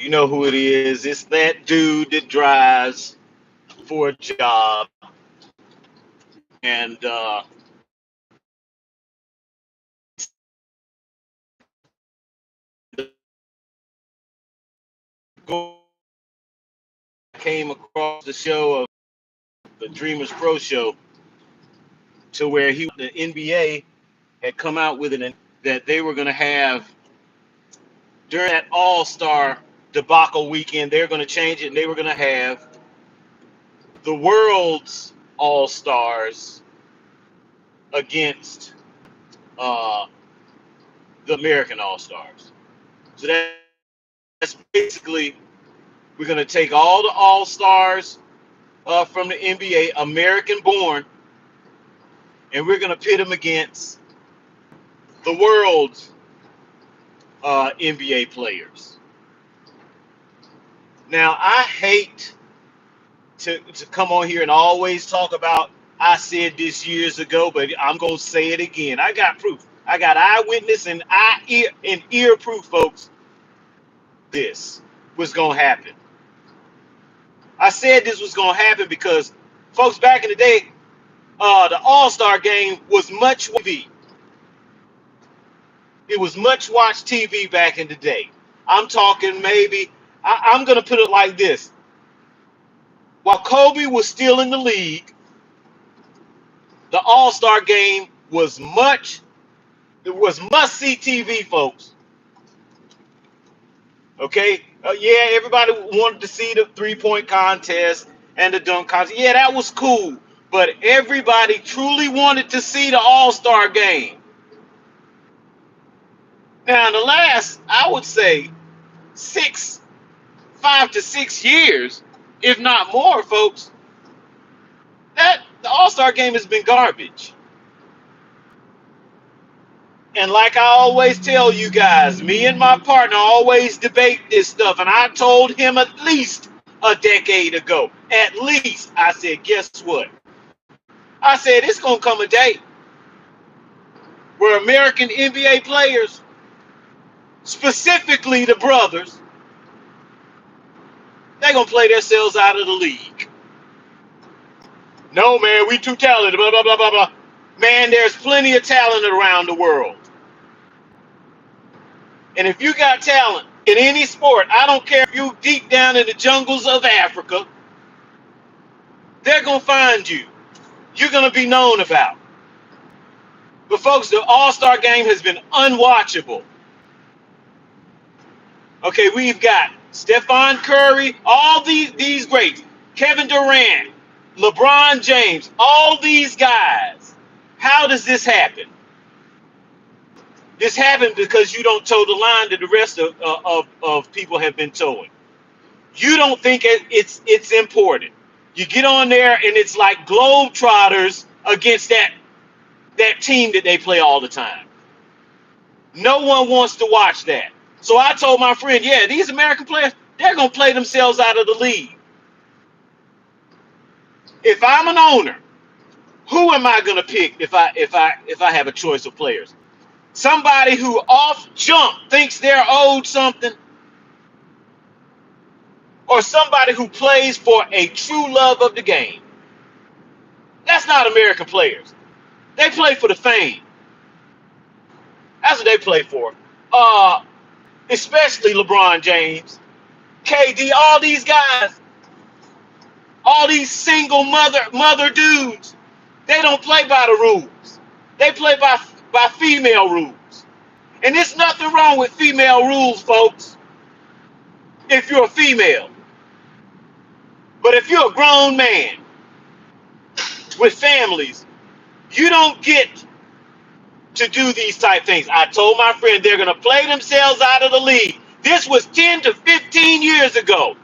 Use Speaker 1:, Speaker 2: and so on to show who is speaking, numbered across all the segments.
Speaker 1: You know who it is. It's that dude that drives for a job. And came across the show of the Dreamerspro show to where the NBA had come out with an that they were going to have during that All-Star debacle weekend. They're going to change it, and they were going to have the world's All-Stars against uh, the American All-Stars. So that's basically we're going to take all the All-Stars from the NBA, American-born, and we're going to pit them against the world's NBA players. Now, I hate to come on here and always talk about I said this years ago, but I'm going to say it again. I got proof. I got eyewitness and ear proof, folks. This was going to happen. I said this was going to happen because, folks, back in the day, the All-Star game was much TV. It was much watched TV back in the day. I'm talking maybe, I'm going to put it like this. While Kobe was still in the league, the All-Star game was must-see TV, folks. Okay? Yeah, everybody wanted to see the three-point contest and the dunk contest. Yeah, that was cool. But everybody truly wanted to see the All-Star game. Now, in the last, I would say, 5 to 6 years, if not more, folks, that the All-Star game has been garbage. And like I always tell you guys, me and my partner always debate this stuff. And I told him at least a decade ago, at least, I said, guess what? I said, it's going to come a day where American NBA players, specifically the brothers, they're going to play themselves out of the league. No, man, we too talented, blah, blah, blah, blah, blah. Man, there's plenty of talent around the world. And if you got talent in any sport, I don't care if you deep down in the jungles of Africa, they're going to find you. You're going to be known about. But folks, the All-Star game has been unwatchable. Okay, we've got Stephon Curry, all these greats, Kevin Durant, LeBron James, all these guys. How does this happen? This happened because you don't toe the line that the rest of people have been towing. You don't think it's important. You get on there and it's like Globetrotters against that team that they play all the time. No one wants to watch that. So I told my friend, yeah, these American players, they're going to play themselves out of the league. If I'm an owner, who am I going to pick if I have a choice of players? Somebody who off jump thinks they're owed something, or somebody who plays for a true love of the game. That's not American players. They play for the fame. That's what they play for. Especially LeBron James, KD, all these guys, all these single mother dudes. They don't play by the rules. They play by female rules. And there's nothing wrong with female rules, folks, if you're a female. But if you're a grown man with families, you don't get to do these type things. I told my friend they're going to play themselves out of the league. This was 10 to 15 years ago.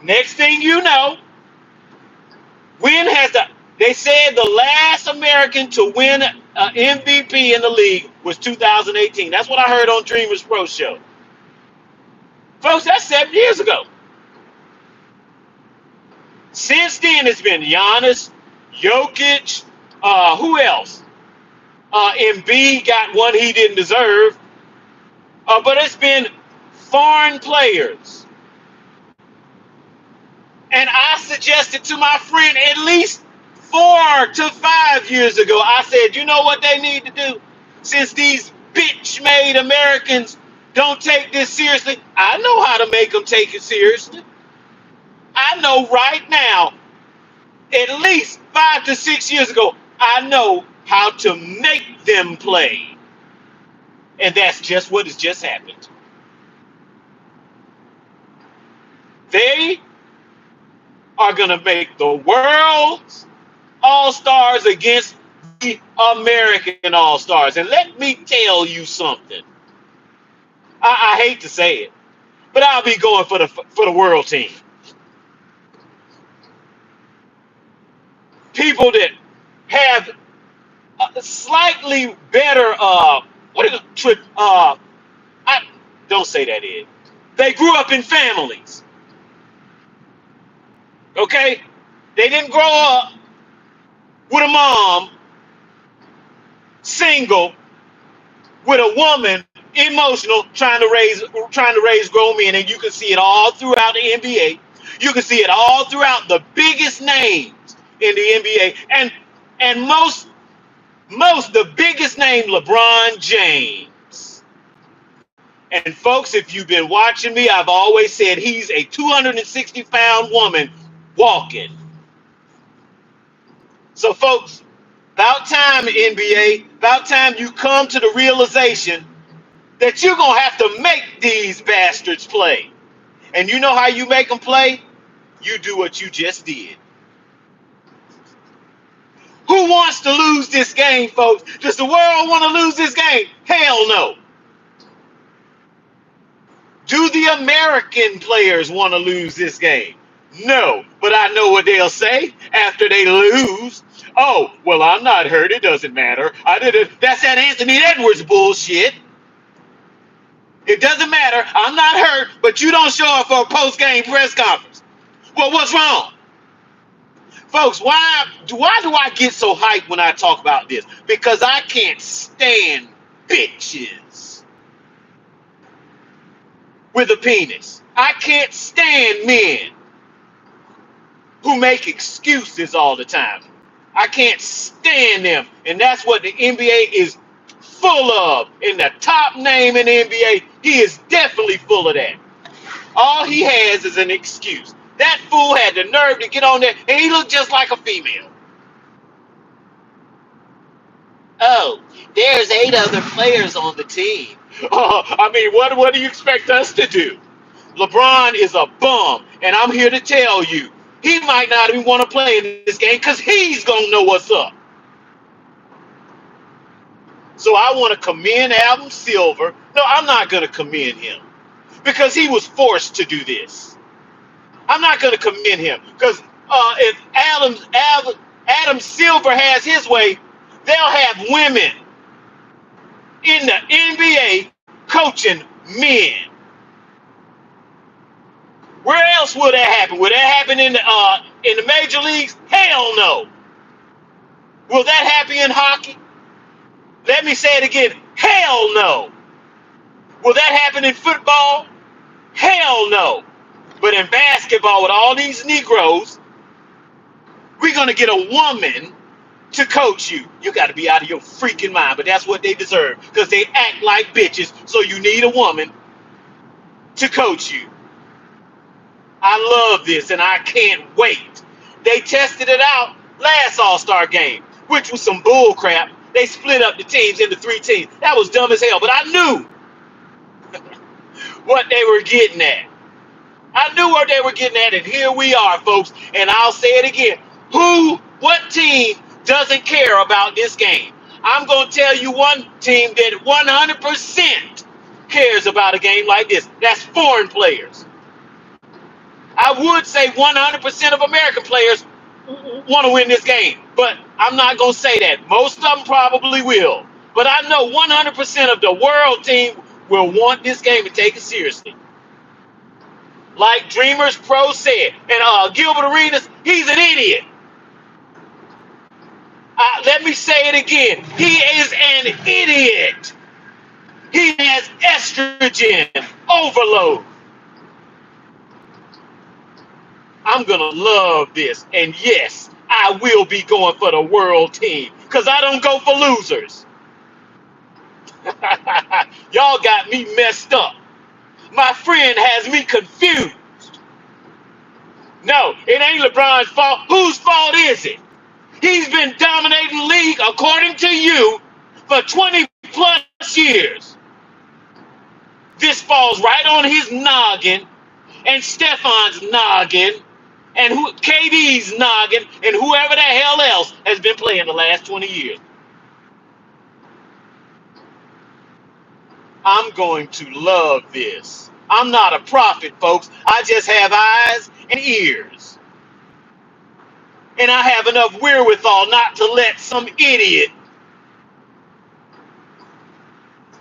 Speaker 1: Next thing you know, they said the last American to win an MVP in the league was 2018. That's what I heard on Dreamerspro show. Folks, that's 7 years ago. Since then, it's been Giannis, Jokic, who else? Embiid got one he didn't deserve. But it's been foreign players. And I suggested to my friend at least 4 to 5 years ago, I said, you know what they need to do? Since these bitch-made Americans don't take this seriously, I know how to make them take it seriously. I know right now, at least 5 to 6 years ago, I know how to make them play. And that's just what has just happened. They are going to make the world's all-stars against the American all-stars. And let me tell you something. I hate to say it, but I'll be going for the world team. People that have a slightly better I don't say that, Ed. They grew up in families. Okay? They didn't grow up with a mom single with a woman emotional trying to raise grown men, and you can see it all throughout the NBA. You can see it all throughout the biggest names in the NBA, and most the biggest name, LeBron James. And folks, if you've been watching me, I've always said he's a 260-pound woman walking. So folks, about time, NBA, about time you come to the realization that you're going to have to make these bastards play. And you know how you make them play? You do what you just did. Who wants to lose this game, folks? Does the world want to lose this game? Hell no. Do the American players want to lose this game? No. But I know what they'll say after they lose. Oh, well, I'm not hurt. It doesn't matter. I didn't. That's that Anthony Edwards bullshit. It doesn't matter. I'm not hurt, but you don't show up for a post-game press conference. Well, what's wrong? Folks, why do I get so hyped when I talk about this? Because I can't stand bitches with a penis. I can't stand men who make excuses all the time. I can't stand them. And that's what the NBA is full of. In the top name in the NBA, he is definitely full of that. All he has is an excuse. That fool had the nerve to get on there, and he looked just like a female. Oh, there's 8 other players on the team. I mean, what do you expect us to do? LeBron is a bum, and I'm here to tell you, he might not even want to play in this game because he's going to know what's up. So I want to commend Adam Silver. No, I'm not going to commend him because he was forced to do this. I'm not going to commend him because if Adam Silver has his way, they'll have women in the NBA coaching men. Where else will that happen? Will that happen in the major leagues? Hell no. Will that happen in hockey? Let me say it again. Hell no. Will that happen in football? Hell no. But in basketball, with all these Negroes, we're going to get a woman to coach you. You got to be out of your freaking mind, but that's what they deserve because they act like bitches, so you need a woman to coach you. I love this, and I can't wait. They tested it out last All-Star game, which was some bull crap. They split up the teams into 3 teams. That was dumb as hell, but I knew what they were getting at. I knew what they were getting at, and here we are, folks. And I'll say it again. What team doesn't care about this game? I'm going to tell you one team that 100% cares about a game like this. That's foreign players. I would say 100% of American players want to win this game, but I'm not going to say that. Most of them probably will. But I know 100% of the world team will want this game and take it seriously. Like Dreamerspro said, and Gilbert Arenas, he's an idiot. Let me say it again. He is an idiot. He has estrogen overload. I'm going to love this. And yes, I will be going for the world team because I don't go for losers. Y'all got me messed up. My friend has me confused. No, it ain't LeBron's fault. Whose fault is it? He's been dominating the league, according to you, for 20 plus years. This falls right on his noggin, and Stefan's noggin, and KD's noggin, and whoever the hell else has been playing the last 20 years. I'm going to love this. I'm not a prophet, folks. I just have eyes and ears. And I have enough wherewithal not to let some idiot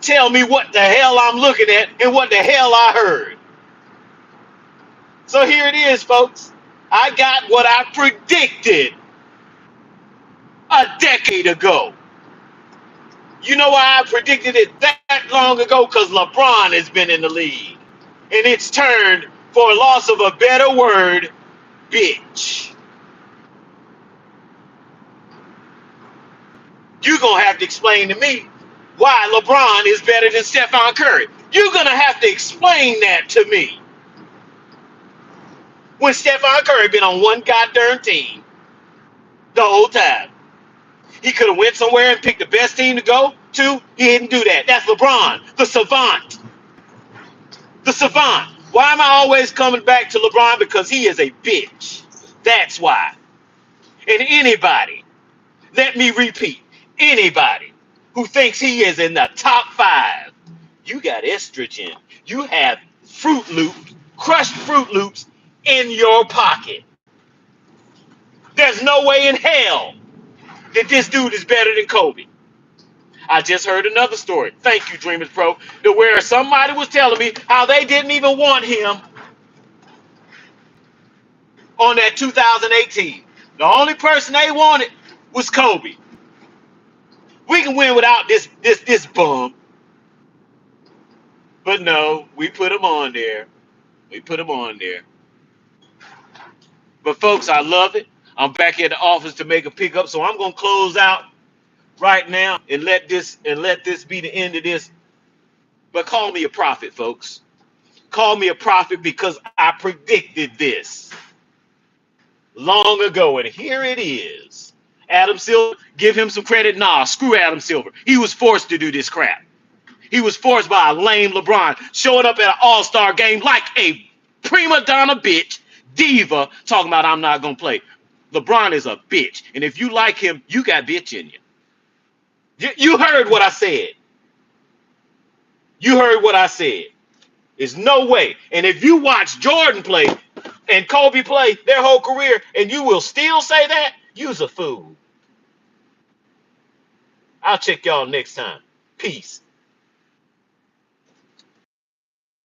Speaker 1: tell me what the hell I'm looking at and what the hell I heard. So here it is, folks. I got what I predicted a decade ago. You know why I predicted it that long ago? Because LeBron has been in the league. And it's turned, for loss of a better word, bitch. You're going to have to explain to me why LeBron is better than Stephen Curry. You're going to have to explain that to me. When Stephen Curry been on one goddamn team the whole time. He could have went somewhere and picked the best team to go to. He didn't do that. That's LeBron, the savant. The savant. Why am I always coming back to LeBron? Because he is a bitch. That's why. And anybody, let me repeat, anybody who thinks he is in the top 5, you got estrogen. You have Fruit Loops, crushed Fruit Loops in your pocket. There's no way in hell that this dude is better than Kobe. I just heard another story. Thank you, Dreamerspro, to where somebody was telling me how they didn't even want him on that 2018. The only person they wanted was Kobe. We can win without this bum. But no, we put him on there. We put him on there. But folks, I love it. I'm back at the office to make a pickup, so I'm gonna close out right now and let this be the end of this. But call me a prophet, folks. Call me a prophet because I predicted this long ago, and here it is. Adam Silver, give him some credit. Nah, screw Adam Silver. He was forced to do this crap. He was forced by a lame LeBron showing up at an all-star game like a prima donna bitch, diva, talking about I'm not going to play. LeBron is a bitch, and if you like him, you got bitch in you. You heard what I said. You heard what I said. There's no way. And if you watch Jordan play and Kobe play their whole career and you will still say that, you's a fool. I'll check y'all next time. Peace.